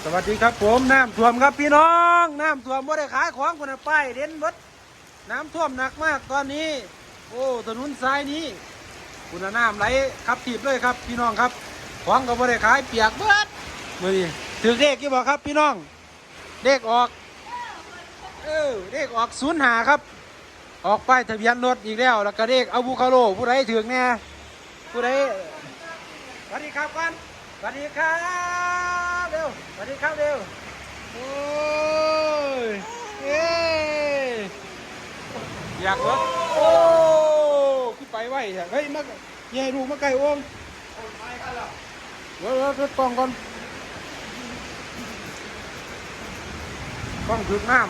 สวัสดีครับผมน้ำท่วมครับพี่น้องน้ำท่วมบ่ได้ขายของคนป้ายเด่นเบิดน้ำท่วมหนักมากตอนนี้โอ้ถนนสายนี้คุณน้ำไหลขับถีบเลยครับพี่น้องครับของก็บ่ได้ขายเปียกเบิดมือนี้ถือเลขกี่บอกครับพี่น้องเลขออกเลขออก05ครับออกป้ายทะเบียนรถอีกแล้วแล้วก็เลขอะโวคาโดผู้ใดถือแน่ผู้ใดสวัสดีครับกันสวัสดีครับเร็วสวัสดีครับเร็วโอ้ยเอ้อยากรถโอ้ขึ้นไปไหวเฮ้ยมาใหญ่ดูมาไก่โอ่งเดี๋ยวรถกล้องก่อนกล้องถึงน้ำ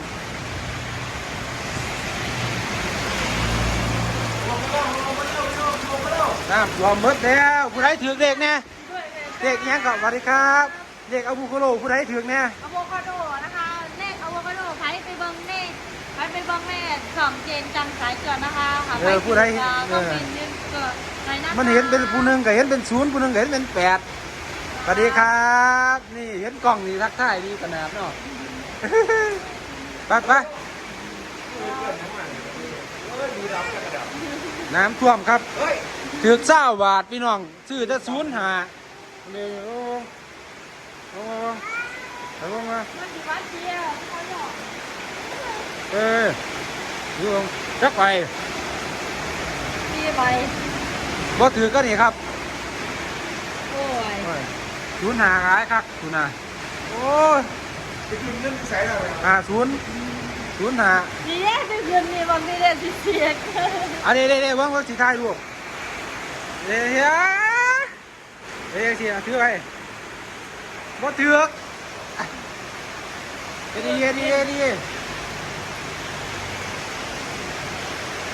น้ำรวมหมดแล้วผู้ใดถือเด็กเนี่ยเด็กยังกับสวัสดีครับเด็กอะโวคาโดผู้ใดถือเนี่ยอะโวคาโดนะคะเลขอะโวคาโดใครไปเบิ้งเลขใครไปเบิ้งแม่สองเจนจังสายเกิดนะคะผู้ใดก็เป็นเงินเกิดในนั้นมันเห็นเป็นผู้หนึ่งก็เห็นเป็นศูนย์ผู้หนึ่งก็เห็นเป็น8สวัสดีครับนี่เห็นกล้องนี่ทักทายดีขนาดเนาะไปน้ำท่วมครับถือ20 บาทพี่น้องซื้อจะ05เดี๋ยวไปลงมามันอยู่บ้านเชียร์เขาหยอกอยู่ลงจักไปพี่ไปบ่ถือก็นี่ครับโอ้ย05ขายครับคุณน่ะโอ้ยไปกินเรื่องที่ใส่อะไร05นี่แหละเป็นเงินนี่มันไม่ได้เสียกอันนี้เบิ่งว่าสิถ่ายรูปเฮ้ยสิถือไปบ่ถือดี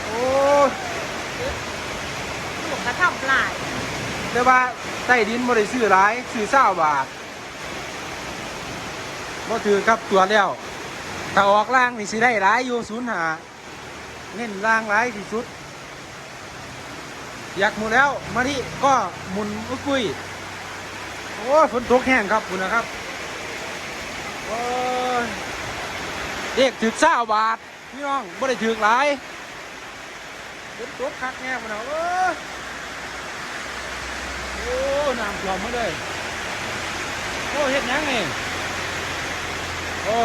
โอ้ลูกกระทำปลาย แต่ว่าใต้ดินบ่ได้ซื้อหลายซื้อ20 บาทบ่ถือครับตัวแล้วถ้าออกล่างนี่สิได้หลายอยู่05เน้นล่างหลายที่สุดอยากหมุนแล้วมาที่ก็หมุนอุ้ยโอ้ฝนตกแห้งครับคุณนะครับโอ้ยเด็กถือ20 บาทพี่น้องบ่ได้ถือหลายฝนตกคักแง่คุณนะโอ้น้ำท่วมมาเลยโอ้เฮ็ดยังนี่โอ้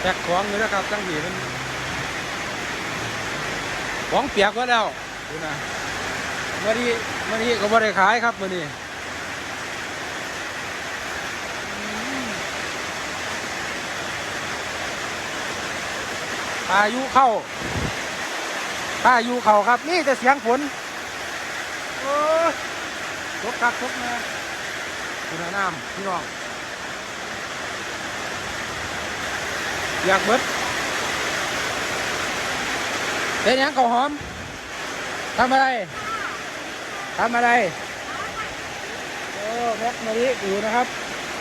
แตกของเลยนะครับตั้งหีมันของเปียกก็แล้วคุณนะมาดีก็บ่ได้ขายครับมาดีพายุเข้าครับนี่จะเสียงฝนโอ้ตกครับตกนะคุณน้ำพี่น้องอยากเบิดเป็นยังข้าวหอมทำอะไรโอ้แม็กมาดิอยู่นะครับ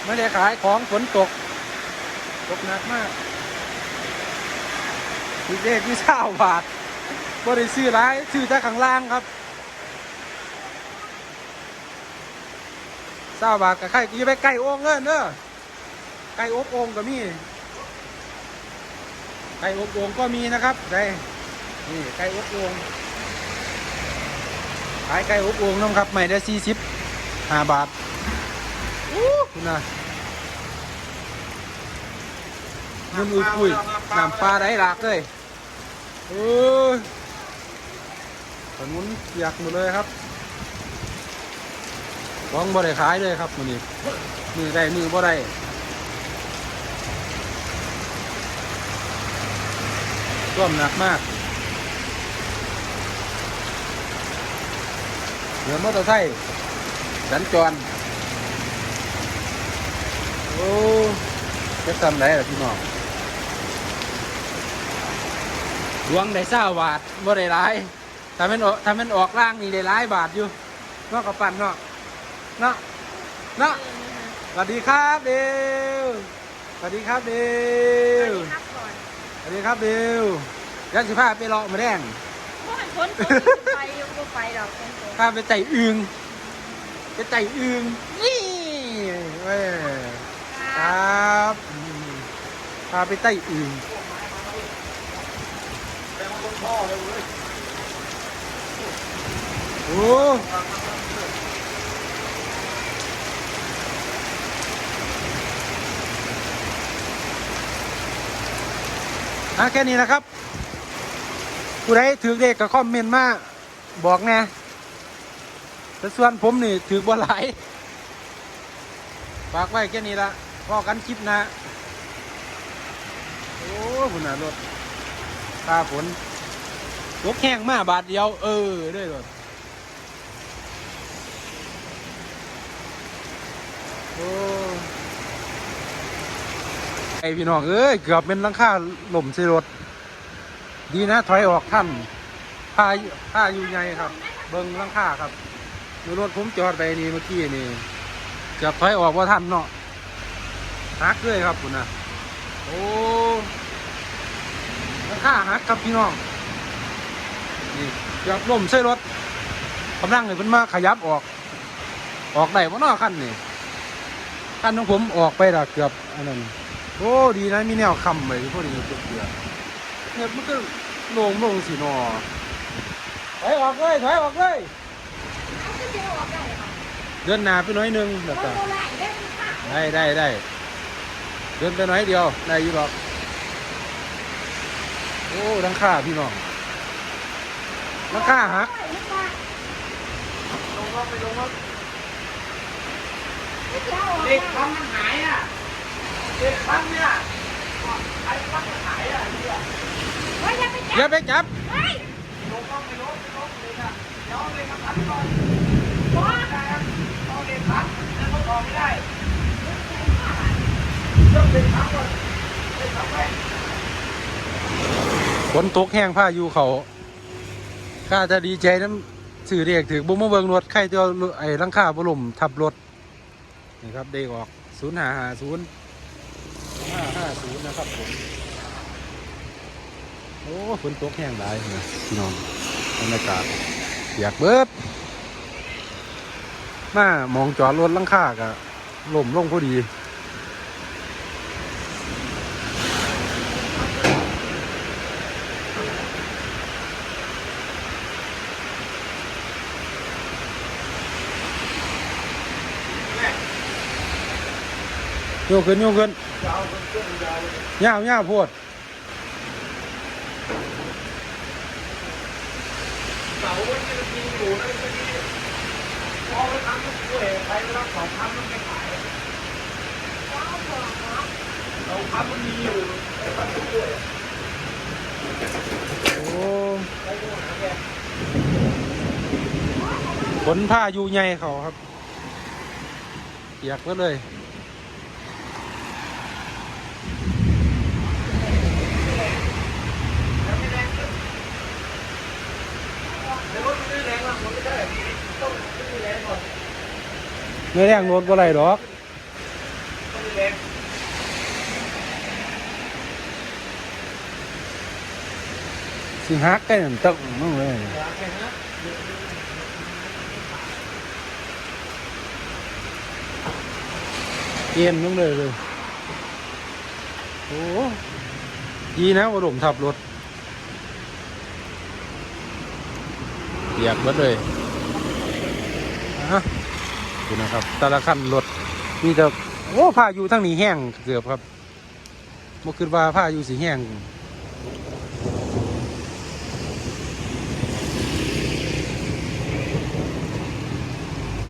ไม่ได้ขายของฝนตกหนักมากทีเด็กที่20 บาทบ่ได้ซื้อหลายซื้อแต่ข้างล่างครับ20 บาทกับไข่กูจะไปไก่โอ่งเงินเด้อไก่อบโอ่งก็มีไก่อบโอ่งก็มีนะครับได้นี่ไก่อบโอ่งขายไก่อบโอ่งน้องครับใหม่ได้45 บาทคุณน่ะมันอุ้ยน้ำปลาได้หลากเลยถนนเปียกหมดเลยครับของบ่ได้ขายเลยครับมือได้มือบ่ได้ท่วมหนักมากเรือมอเตอร์ไซค์สัญจรโอ้จะทำไรล่ะพี่น้องหลวงได้20 บาทบ่ได้หลายถ้ามันออกล่างนี่ได้หลายบาทอยู่นอกกับปั่นเนาะสวัสดีครับเดวสวัสดีครับเดวสวัสดีครับเดวยันสิพาไปเลาะมาแดงคนไปดอกข้าไปไต่อึงนี่เว้ยครับ พาไปใต้อื่นโอ้แค่นี้นะครับผู้ใดถือเด็กก็คอมเมนต์มาบอกแน่แต่ส่วนผมนี่ถือบ่หลายฝากไว้แค่นี้ละพอกันคลิปหนะโอ้คุณน่ะรถตาฝนตกแห้งมาบาทเดียวได้รถโอ้ไอพี่น้องเอ้ยเกือบเป็นหลังคาหล่มใส่รถดีนะถอยออกท่านผ้าอยู่ไงครับ เบิ้งหลังคาครับดูรถผมจอดไปนี่เมื่อกี้นี่เกือบถอยออกว่าท่านเนาะหักเลยครับคุณนะโอ้หลังคาหักครับพี่น้องนี่เกือบล่มใส่รถกำลังเลยเพิ่นมาขยับออกได้บ่เนาะคันนี่คันของผมออกไปละเกือบอันนั้นโอ้ดีนะมีแนวค้ำไว้พอดีเกือบเนี่ยมันก็ลงสิหนอถอยออกเลยเดินหน้าไปน้อยนึงแบบนั้นได้เดินไปน้อยเดียวได้อยู่หรอกโอ้หลังคาพี่น้องหลังคาหักลงเด็กพันมันหายอ่ะเด็กพันเนี่ยไอ้พันมันหายอ่ะอย่าไปจับลงไปลงเลยนะเดี๋ยวเลยมาพันก่อนเอาเด็กพันแล้วเขาออกไม่ได้ต้องเด็กพันก่อนเด็กพันไปฝนตกแห้งผ้าอยู่เขาข้าจะดีใจน้ำสื่อเรียกถือบุ้มเบิงรถใครตัวไอ้หลังคาบล่มทับรถนี่ครับเด็กออก0550นะครับผมโอ้ฝนตกแห้งหลายนะพี่น้องบรรยากาศอยากเบิดมามองจอดรถหลังคาก็ล่มลงพอดีโยกขึ้นยาวโพดเสาวันนี้มีอยู่นะพอไปทำก็ช่วยใครรับ2,000มันไม่ขายเราทำมันมีอยู่ไอ้พันก็ช่วยโอ้ขนผ้าอยู่ใหญ่เขาครับเปียกก็เลยไม่แรงรถก็ไรหรอกสิฮักกันตึกมั่งเลยเย็นมั่งเลยโอ้ดีนะว่าหล่มทับรถเปียกหมดเลยดูนะครับแต่ละคันรถมีแต่โอ้ผ้าอยู่ทั้งนี้แห้งเกือบครับเมื่อคืนว่าผ้าอยู่สีแห้ง